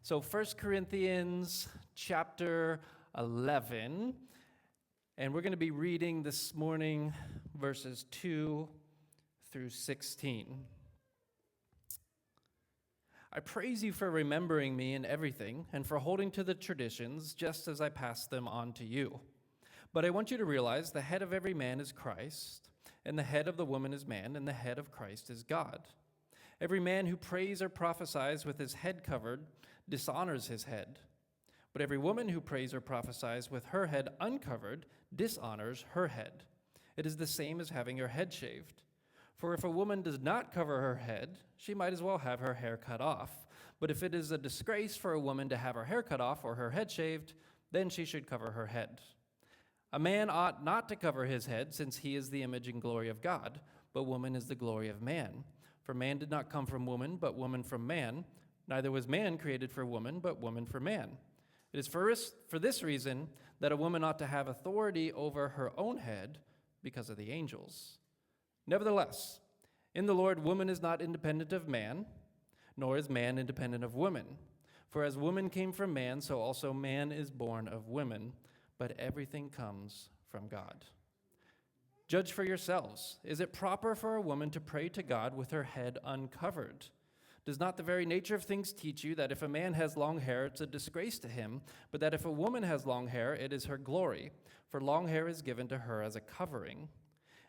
So 1 Corinthians chapter 11, and we're going to be reading this morning verses 2 through 16. I praise you for remembering me in everything and for holding to the traditions just as I passed them on to you. But I want you to realize the head of every man is Christ, and the head of the woman is man, and the head of Christ is God. Every man who prays or prophesies with his head covered dishonors his head. But every woman who prays or prophesies with her head uncovered dishonors her head. It is the same as having her head shaved. For if a woman does not cover her head, she might as well have her hair cut off. But if it is a disgrace for a woman to have her hair cut off or her head shaved, then she should cover her head. A man ought not to cover his head, since he is the image and glory of God, but woman is the glory of man. For man did not come from woman, but woman from man. Neither was man created for woman, but woman for man. It is for this reason that a woman ought to have authority over her own head because of the angels. Nevertheless, in the Lord, woman is not independent of man, nor is man independent of woman. For as woman came from man, so also man is born of woman, but everything comes from God. Judge for yourselves. Is it proper for a woman to pray to God with her head uncovered? Does not the very nature of things teach you that if a man has long hair, it's a disgrace to him, but that if a woman has long hair, it is her glory, for long hair is given to her as a covering?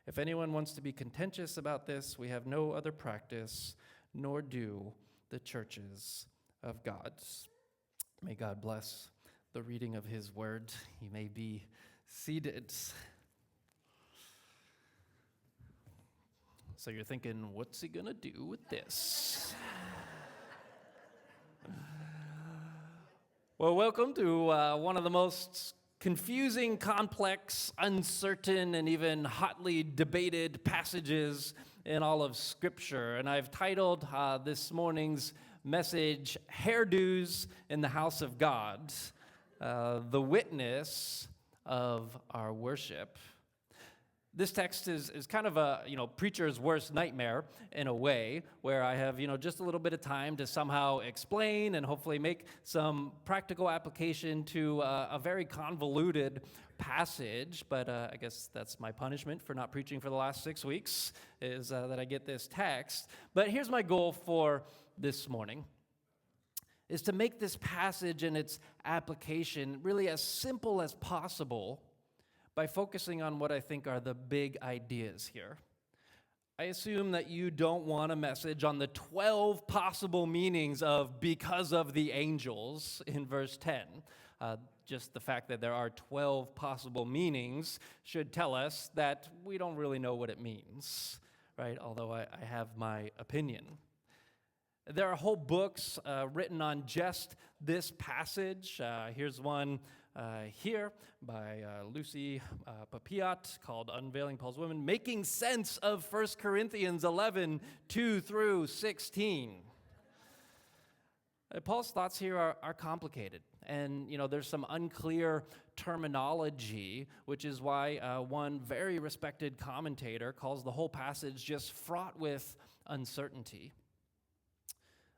If anyone wants to be contentious about this, we have no other practice, nor do the churches of God. May God bless the reading of his word. You may be seated. So you're thinking, what's he going to do with this? Well, welcome to one of the most confusing, complex, uncertain, and even hotly debated passages in all of Scripture. And I've titled this morning's message, Hairdos in the House of God, the witness of our worship. This text is kind of a, preacher's worst nightmare in a way, where I have, just a little bit of time to somehow explain and hopefully make some practical application to a very convoluted passage. But I guess that's my punishment for not preaching for the last 6 weeks, is that I get this text. But here's my goal for this morning, is to make this passage and its application really as simple as possible by focusing on what I think are the big ideas here. I assume that you don't want a message on the 12 possible meanings of because of the angels in verse 10. Just the fact that there are 12 possible meanings should tell us that we don't really know what it means, right? Although I have my opinion. There are whole books written on just this passage. Here's one here by Lucy Papiat called Unveiling Paul's Women, Making Sense of 1 Corinthians 11, 2 through 16. Paul's thoughts here are complicated, and there's some unclear terminology, which is why one very respected commentator calls the whole passage just fraught with uncertainty.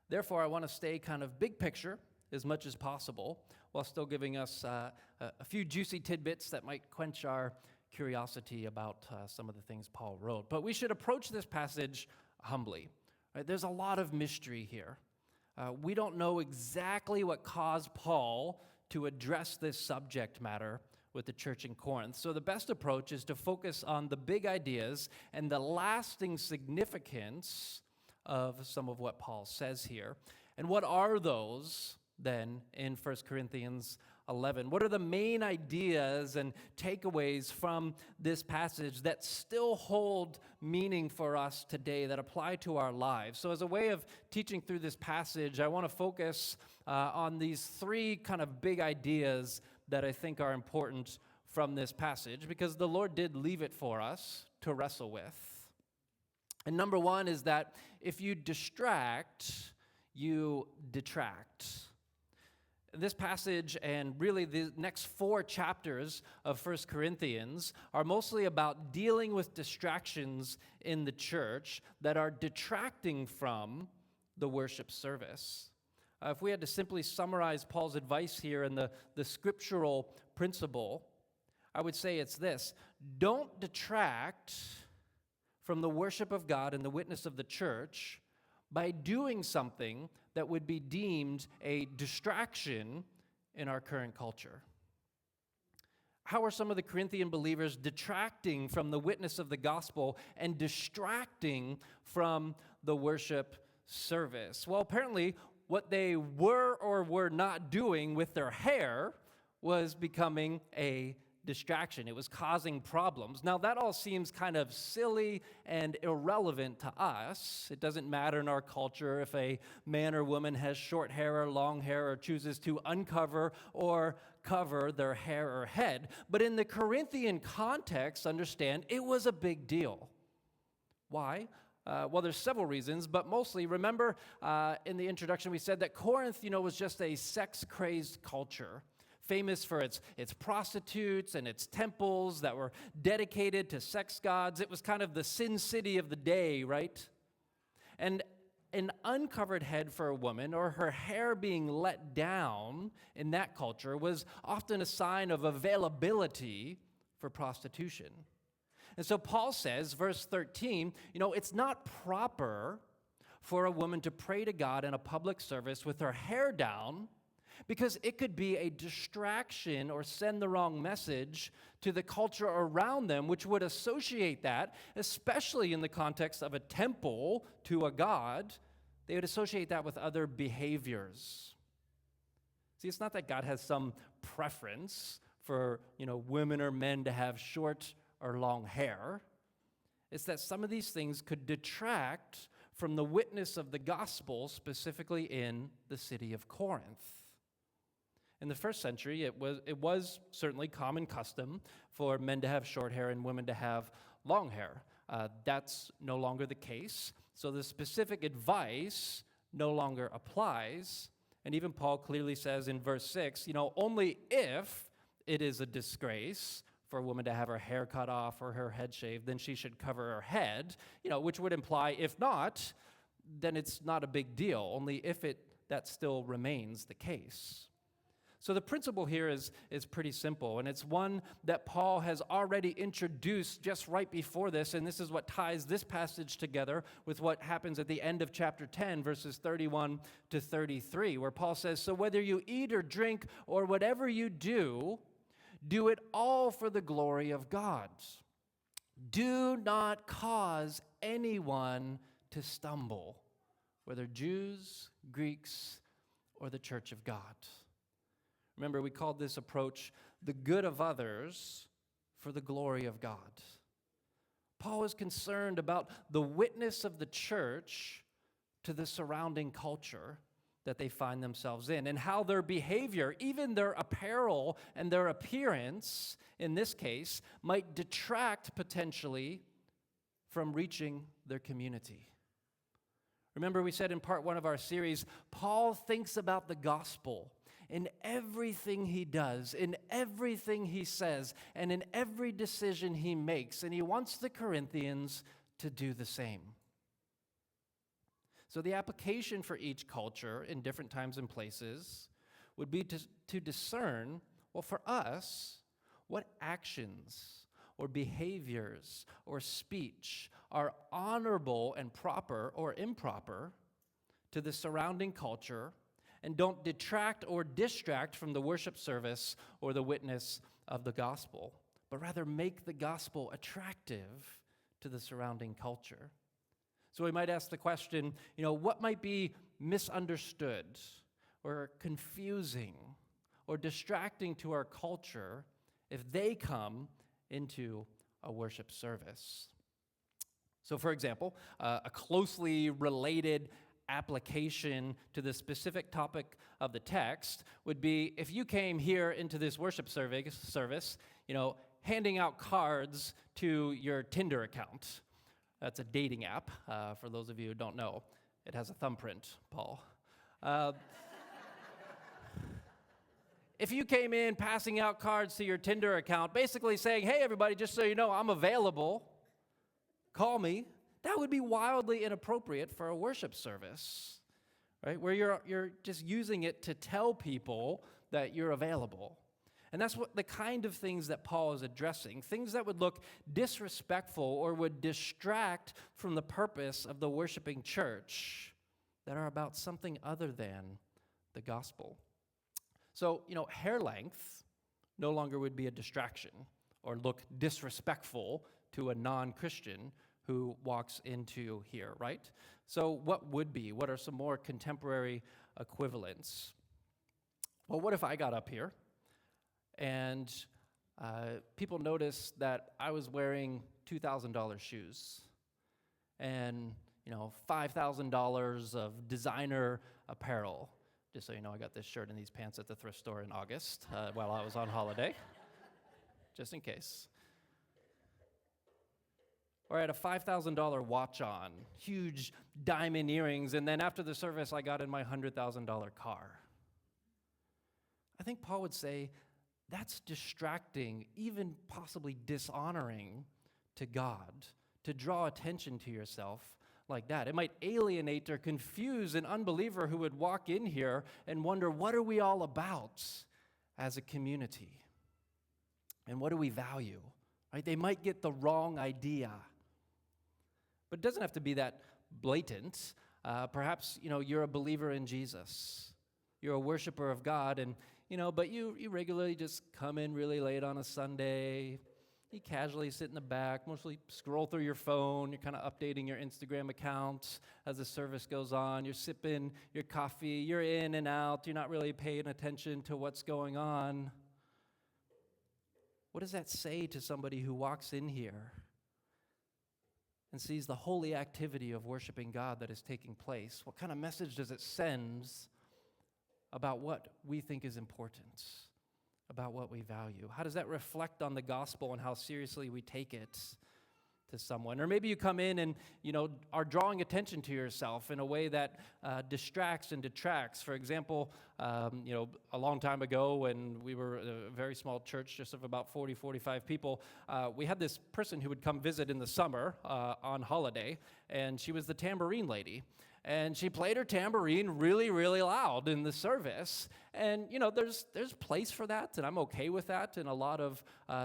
Therefore, I want to stay kind of big picture as much as possible, while still giving us a few juicy tidbits that might quench our curiosity about some of the things Paul wrote. But we should approach this passage humbly. Right? There's a lot of mystery here. We don't know exactly what caused Paul to address this subject matter with the church in Corinth. So the best approach is to focus on the big ideas and the lasting significance of some of what Paul says here. And what are those, then, in 1 Corinthians 11? What are the main ideas and takeaways from this passage that still hold meaning for us today, that apply to our lives? So as a way of teaching through this passage, I want to focus on these three kind of big ideas that I think are important from this passage, because the Lord did leave it for us to wrestle with. And number one is that if you distract, you detract. This passage and really the next 4 chapters of 1 Corinthians are mostly about dealing with distractions in the church that are detracting from the worship service. If we had to simply summarize Paul's advice here and the scriptural principle, I would say it's this: don't detract from the worship of God and the witness of the church by doing something that would be deemed a distraction in our current culture. How are some of the Corinthian believers detracting from the witness of the gospel and distracting from the worship service? Well, apparently, what they were or were not doing with their hair was becoming a distraction. It was causing problems. Now, that all seems kind of silly and irrelevant to us. It doesn't matter in our culture if a man or woman has short hair or long hair or chooses to uncover or cover their hair or head. But in the Corinthian context, understand, it was a big deal. Why? Well, there's several reasons, but mostly, remember in the introduction we said that Corinth, was just a sex-crazed culture, famous for its prostitutes and its temples that were dedicated to sex gods. It was kind of the sin city of the day, right? And an uncovered head for a woman, or her hair being let down in that culture, was often a sign of availability for prostitution. And so Paul says, verse 13, it's not proper for a woman to pray to God in a public service with her hair down, because it could be a distraction or send the wrong message to the culture around them, which would associate that, especially in the context of a temple to a god, they would associate that with other behaviors. See, it's not that God has some preference for, women or men to have short or long hair. It's that some of these things could detract from the witness of the gospel, specifically in the city of Corinth. In the first century, it was certainly common custom for men to have short hair and women to have long hair. That's no longer the case. So the specific advice no longer applies. And even Paul clearly says in verse 6, only if it is a disgrace for a woman to have her hair cut off or her head shaved, then she should cover her head, which would imply if not, then it's not a big deal, only if that still remains the case. So the principle here is pretty simple, and it's one that Paul has already introduced just right before this, and this is what ties this passage together with what happens at the end of chapter 10, verses 31 to 33, where Paul says, "So whether you eat or drink or whatever you do it all for the glory of God. Do not cause anyone to stumble, whether Jews, Greeks, or the church of God." Remember, we called this approach the good of others for the glory of God. Paul is concerned about the witness of the church to the surrounding culture that they find themselves in, and how their behavior, even their apparel and their appearance, in this case, might detract potentially from reaching their community. Remember, we said in part 1 of our series, Paul thinks about the gospel in everything he does, in everything he says, and in every decision he makes, and he wants the Corinthians to do the same. So the application for each culture in different times and places would be to discern, well, for us, what actions or behaviors or speech are honorable and proper or improper to the surrounding culture and don't detract or distract from the worship service or the witness of the gospel, but rather make the gospel attractive to the surrounding culture. So we might ask the question, what might be misunderstood or confusing or distracting to our culture if they come into a worship service? So for example, a closely related application to the specific topic of the text would be if you came here into this worship service, handing out cards to your Tinder account. That's a dating app, for those of you who don't know. It has a thumbprint, Paul. If you came in passing out cards to your Tinder account, basically saying, "Hey, everybody, just so you know, I'm available. Call me," that would be wildly inappropriate for a worship service, right? Where you're just using it to tell people that you're available. And that's what the kind of things that Paul is addressing, things that would look disrespectful or would distract from the purpose of the worshiping church that are about something other than the gospel. So, hair length no longer would be a distraction or look disrespectful to a non-Christian who walks into here, right? So what are some more contemporary equivalents? Well, what if I got up here and people noticed that I was wearing $2,000 shoes and, $5,000 of designer apparel? Just so you know, I got this shirt and these pants at the thrift store in August while I was on holiday, just in case. Or I had a $5,000 watch on, huge diamond earrings, and then after the service, I got in my $100,000 car. I think Paul would say that's distracting, even possibly dishonoring to God, to draw attention to yourself like that. It might alienate or confuse an unbeliever who would walk in here and wonder, what are we all about as a community? And what do we value? Right? They might get the wrong idea. But it doesn't have to be that blatant. Perhaps, you're a believer in Jesus. You're a worshiper of God, and, but you regularly just come in really late on a Sunday. You casually sit in the back, mostly scroll through your phone. You're kind of updating your Instagram account as the service goes on. You're sipping your coffee. You're in and out. You're not really paying attention to what's going on. What does that say to somebody who walks in here and sees the holy activity of worshiping God that is taking place? What kind of message does it send about what we think is important, about what we value? How does that reflect on the gospel and how seriously we take it to someone? Or maybe you come in and, are drawing attention to yourself in a way that distracts and detracts. For example, a long time ago when we were a very small church, just of about 40, 45 people, we had this person who would come visit in the summer on holiday, and she was the tambourine lady. And she played her tambourine really, really loud in the service. And, there's place for that, and I'm okay with that in a lot of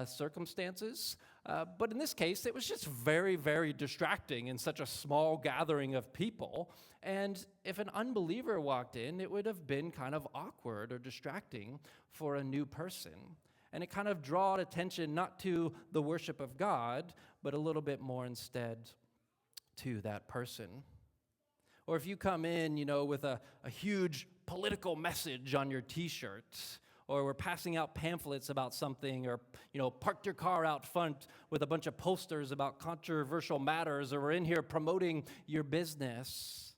circumstances. But in this case, it was just very, very distracting in such a small gathering of people. And if an unbeliever walked in, it would have been kind of awkward or distracting for a new person. And it kind of drawed attention not to the worship of God, but a little bit more instead to that person. Or if you come in, with a huge political message on your T-shirt, or we're passing out pamphlets about something, or, parked your car out front with a bunch of posters about controversial matters, or we're in here promoting your business,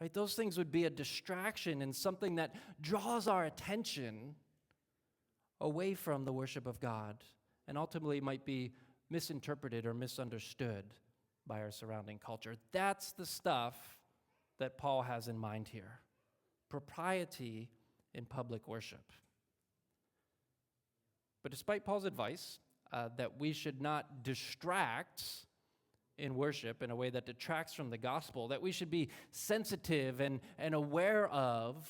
right? Those things would be a distraction and something that draws our attention away from the worship of God, and ultimately might be misinterpreted or misunderstood by our surrounding culture. That's the stuff that Paul has in mind here. Propriety in public worship. But despite Paul's advice that we should not distract in worship in a way that detracts from the gospel, that we should be sensitive and aware of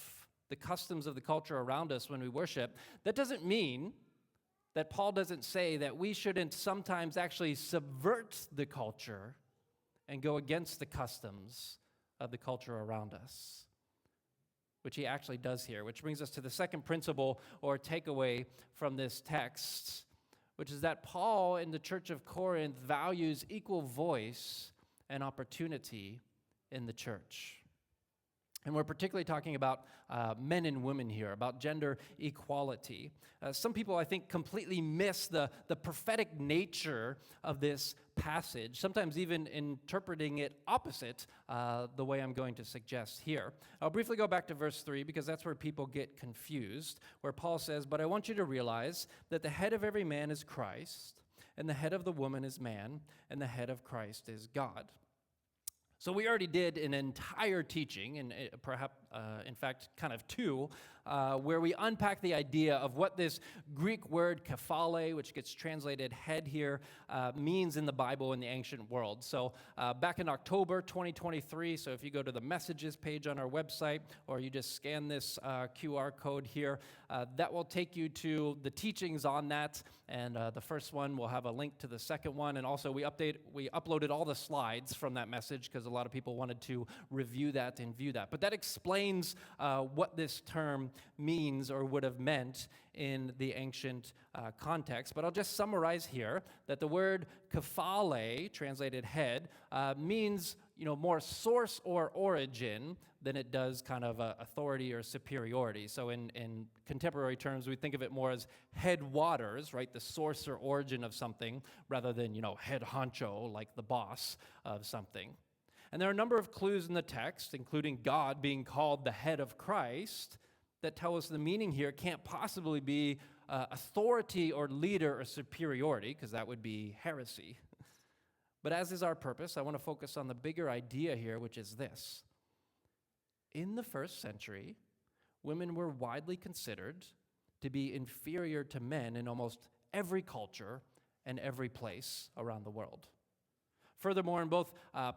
the customs of the culture around us when we worship, that doesn't mean that Paul doesn't say that we shouldn't sometimes actually subvert the culture and go against the customs of the culture around us, which he actually does here, which brings us to the second principle or takeaway from this text, which is that Paul in the church of Corinth values equal voice and opportunity in the church. And we're particularly talking about men and women here, about gender equality. Some people, I think, completely miss the prophetic nature of this passage, sometimes even interpreting it opposite the way I'm going to suggest here. I'll briefly go back to verse 3 because that's where people get confused, where Paul says, "But I want you to realize that the head of every man is Christ, and the head of the woman is man, and the head of Christ is God." So we already did an entire teaching, and perhaps, in fact, kind of two, where we unpack the idea of what this Greek word kephale, which gets translated head here, means in the Bible in the ancient world. So back in October 2023, so if you go to the messages page on our website, or you just scan this QR code here, that will take you to the teachings on that, and the first one will have a link to the second one, and also we uploaded all the slides from that message because a lot of people wanted to review that and view that. But that explains what this term means or would have meant in the ancient context. But I'll just summarize here that the word kephale, translated head, means more source or origin than it does kind of authority or superiority. So in contemporary terms, we think of it more as headwaters, right? The source or origin of something, rather than, head honcho, like the boss of something. And there are a number of clues in the text, including God being called the head of Christ, that tell us the meaning here can't possibly be authority or leader or superiority, because that would be heresy. But as is our purpose, I want to focus on the bigger idea here, which is this. In the first century, women were widely considered to be inferior to men in almost every culture and every place around the world. Furthermore, in both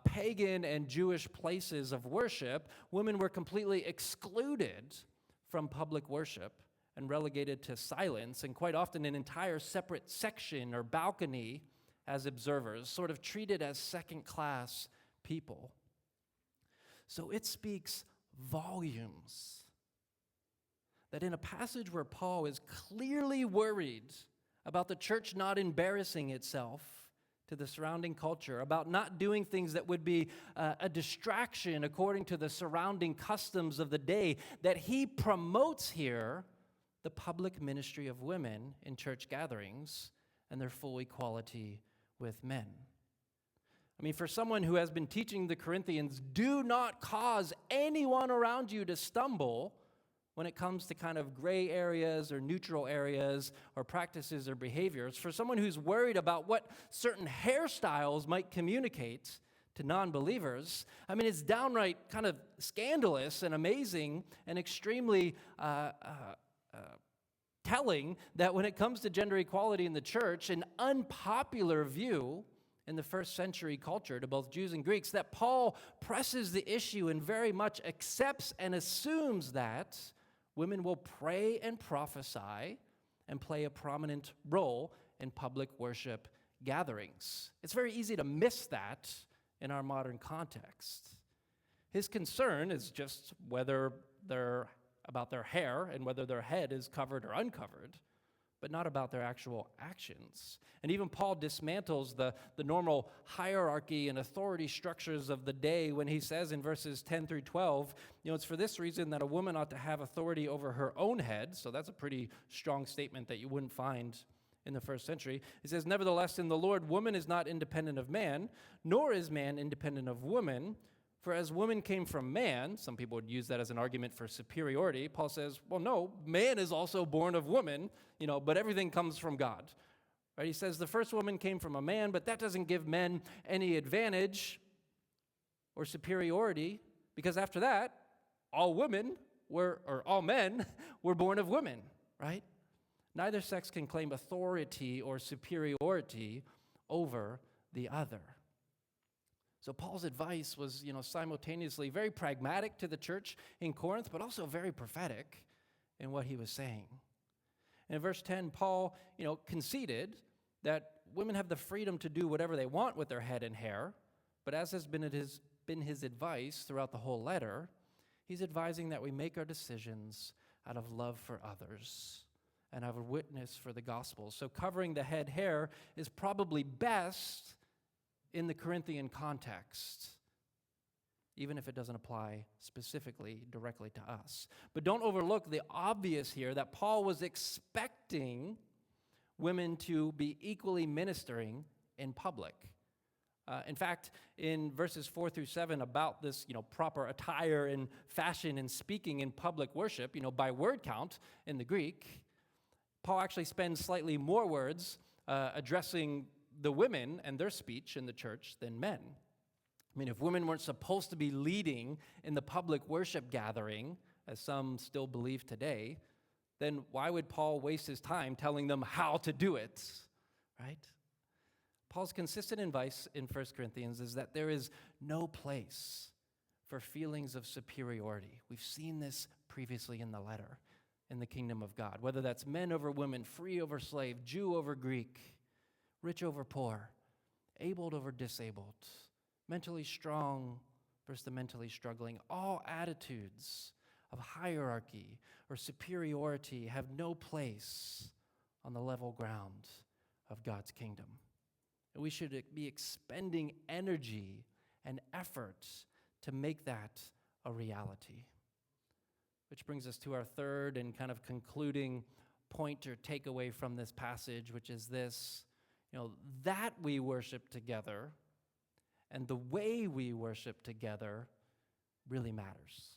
pagan and Jewish places of worship, women were completely excluded from public worship and relegated to silence, and quite often an entire separate section or balcony as observers, sort of treated as second-class people. So it speaks volumes that in a passage where Paul is clearly worried about the church not embarrassing itself to the surrounding culture, about not doing things that would be a distraction according to the surrounding customs of the day, that he promotes here the public ministry of women in church gatherings and their full equality with men. I mean, for someone who has been teaching the Corinthians, do not cause anyone around you to stumble when it comes to kind of gray areas or neutral areas or practices or behaviors. For someone who's worried about what certain hairstyles might communicate to non-believers, I mean, it's downright kind of scandalous and amazing and extremely telling that when it comes to gender equality in the church, an unpopular view in the first century culture to both Jews and Greeks, that Paul presses the issue and very much accepts and assumes that women will pray and prophesy and play a prominent role in public worship gatherings. It's very easy to miss that in our modern context. His concern is just whether they're about their hair and whether their head is covered or uncovered, but not about their actual actions. And even Paul dismantles the normal hierarchy and authority structures of the day when he says in verses 10 through 12, it's for this reason that a woman ought to have authority over her own head. So that's a pretty strong statement that you wouldn't find in the first century. He says, nevertheless, in the Lord, woman is not independent of man, nor is man independent of woman. For as woman came from man, some people would use that as an argument for superiority. Paul says, well, no, man is also born of woman, but everything comes from God. Right? He says the first woman came from a man, but that doesn't give men any advantage or superiority, because after that, all men were born of women, right? Neither sex can claim authority or superiority over the other. So Paul's advice was, simultaneously very pragmatic to the church in Corinth, but also very prophetic in what he was saying. And in verse 10, Paul, conceded that women have the freedom to do whatever they want with their head and hair, but as has been his advice throughout the whole letter, he's advising that we make our decisions out of love for others and have a witness for the gospel. So covering the head hair is probably best in the Corinthian context, even if it doesn't apply specifically directly to us. But don't overlook the obvious here that Paul was expecting women to be equally ministering in public. In fact, in verses 4 through 7 about this, proper attire and fashion and speaking in public worship, by word count in the Greek, Paul actually spends slightly more words addressing the women and their speech in the church than men. I mean, if women weren't supposed to be leading in the public worship gathering, as some still believe today, then why would Paul waste his time telling them how to do it, right? Paul's consistent advice in 1 Corinthians is that there is no place for feelings of superiority. We've seen this previously in the letter in the kingdom of God, whether that's men over women, free over slave, Jew over Greek, rich over poor, able over disabled, mentally strong versus the mentally struggling. All attitudes of hierarchy or superiority have no place on the level ground of God's kingdom. And we should be expending energy and effort to make that a reality. Which brings us to our third and kind of concluding point or takeaway from this passage, which is this, that we worship together and the way we worship together really matters.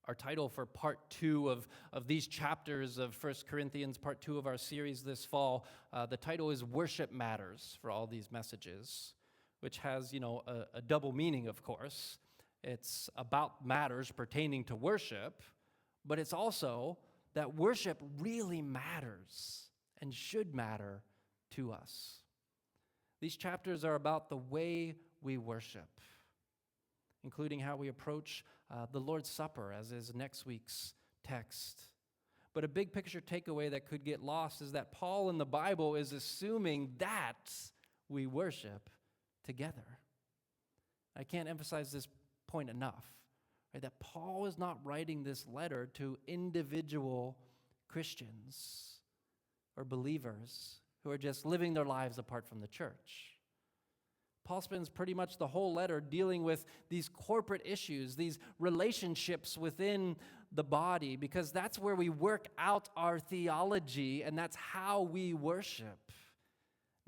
Our title for part 2 of these chapters of 1 Corinthians, part 2 of our series this fall, the title is Worship Matters for all these messages, which has, a double meaning, of course. It's about matters pertaining to worship, but it's also that worship really matters and should matter to us. These chapters are about the way we worship, including how we approach the Lord's Supper, as is next week's text. But a big picture takeaway that could get lost is that Paul in the Bible is assuming that we worship together. I can't emphasize this point enough, right? That Paul is not writing this letter to individual Christians or believers who are just living their lives apart from the church. Paul spends pretty much the whole letter dealing with these corporate issues, these relationships within the body, because that's where we work out our theology and that's how we worship.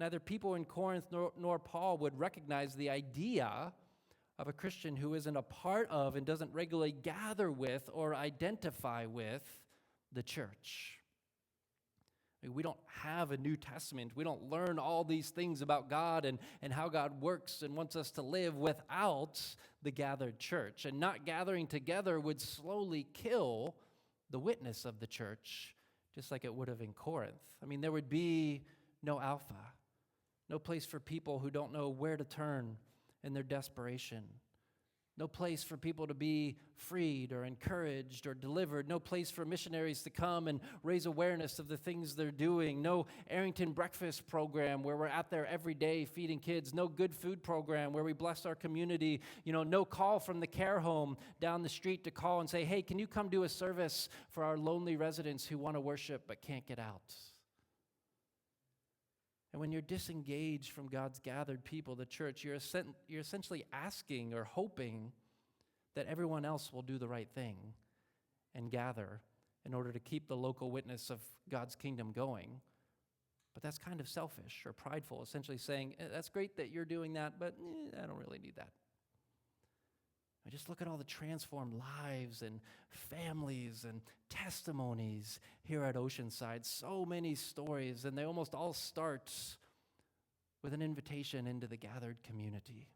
Neither people in Corinth nor Paul would recognize the idea of a Christian who isn't a part of and doesn't regularly gather with or identify with the church. We don't have a New Testament. We don't learn all these things about God and how God works and wants us to live without the gathered church. And not gathering together would slowly kill the witness of the church, just like it would have in Corinth. There would be no alpha, no place for people who don't know where to turn in their desperation. No place for people to be freed or encouraged or delivered. No place for missionaries to come and raise awareness of the things they're doing. No Arrington breakfast program where we're out there every day feeding kids. No good food program where we bless our community. No call from the care home down the street to call and say, hey, can you come do a service for our lonely residents who want to worship but can't get out? And when you're disengaged from God's gathered people, the church, you're essentially asking or hoping that everyone else will do the right thing and gather in order to keep the local witness of God's kingdom going. But that's kind of selfish or prideful, essentially saying, that's great that you're doing that, but I don't really need that. I just look at all the transformed lives and families and testimonies here at Oceanside. So many stories, and they almost all start with an invitation into the gathered community.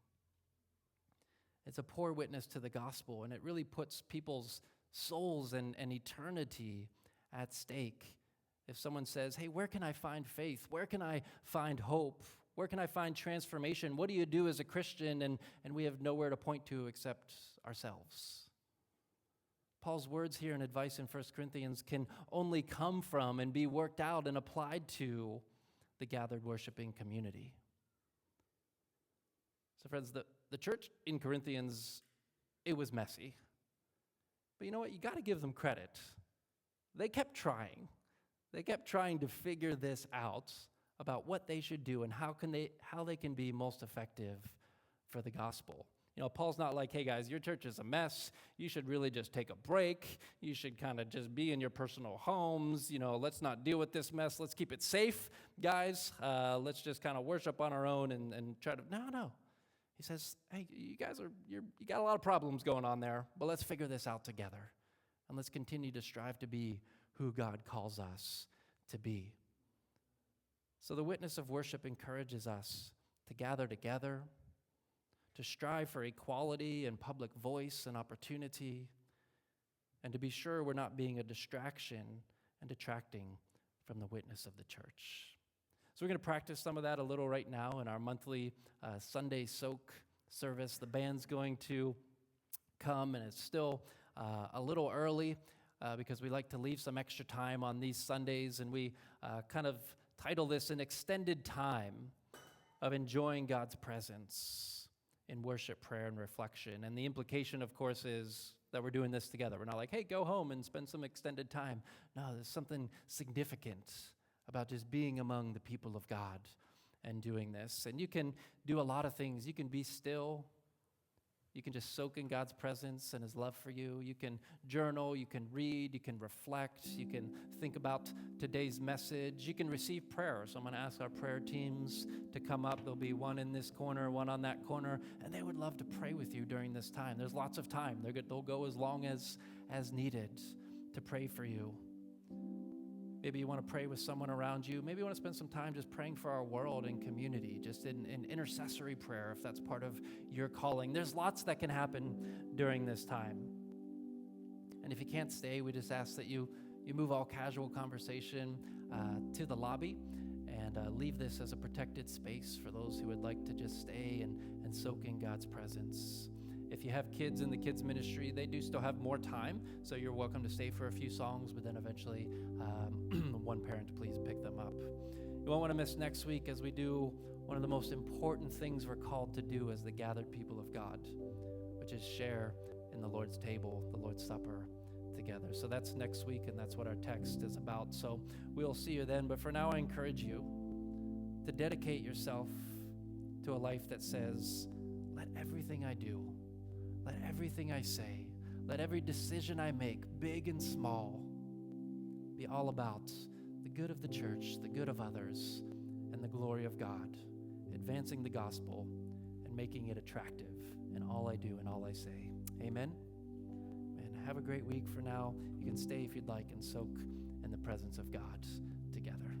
It's a poor witness to the gospel, and it really puts people's souls and eternity at stake. If someone says, hey, where can I find faith? Where can I find hope? Where can I find transformation? What do you do as a Christian? And we have nowhere to point to except ourselves. Paul's words here and advice in 1 Corinthians can only come from and be worked out and applied to the gathered worshiping community. So friends, the church in Corinthians, it was messy. But you know what? You got to give them credit. They kept trying. They kept trying to figure this out about what they should do and how they can be most effective for the gospel. Paul's not like, hey guys, your church is a mess. You should really just take a break. You should kind of just be in your personal homes. Let's not deal with this mess. Let's keep it safe, guys. Let's just kind of worship on our own and try to, no. He says, hey, you guys you got a lot of problems going on there, but let's figure this out together. And let's continue to strive to be who God calls us to be. So the witness of worship encourages us to gather together, to strive for equality and public voice and opportunity, and to be sure we're not being a distraction and detracting from the witness of the church. So we're going to practice some of that a little right now in our monthly Sunday soak service. The band's going to come, and it's still a little early because we like to leave some extra time on these Sundays, and we kind of title this an extended time of enjoying God's presence in worship, prayer, and reflection. And the implication, of course, is that we're doing this together. We're not like, hey, go home and spend some extended time. No, there's something significant about just being among the people of God and doing this. And you can do a lot of things. You can be still. You can just soak in God's presence and his love for you. You can journal, you can read, you can reflect, you can think about today's message. You can receive prayer. So I'm going to ask our prayer teams to come up. There'll be one in this corner, one on that corner, and they would love to pray with you during this time. There's lots of time. They'll go as long as needed to pray for you. Maybe you want to pray with someone around you. Maybe you want to spend some time just praying for our world and community, just in intercessory prayer, if that's part of your calling. There's lots that can happen during this time. And if you can't stay, we just ask that you move all casual conversation to the lobby and leave this as a protected space for those who would like to just stay and soak in God's presence. If you have kids in the kids ministry, they do still have more time, so you're welcome to stay for a few songs, but then eventually one parent, please pick them up. You won't want to miss next week as we do one of the most important things we're called to do as the gathered people of God, which is share in the Lord's table, the Lord's Supper together. So that's next week, and that's what our text is about. So we'll see you then, but for now I encourage you to dedicate yourself to a life that says, let everything I do, let everything I say, let every decision I make, big and small, be all about the good of the church, the good of others, and the glory of God, advancing the gospel and making it attractive in all I do and all I say. Amen? And have a great week. For now, you can stay if you'd like and soak in the presence of God together.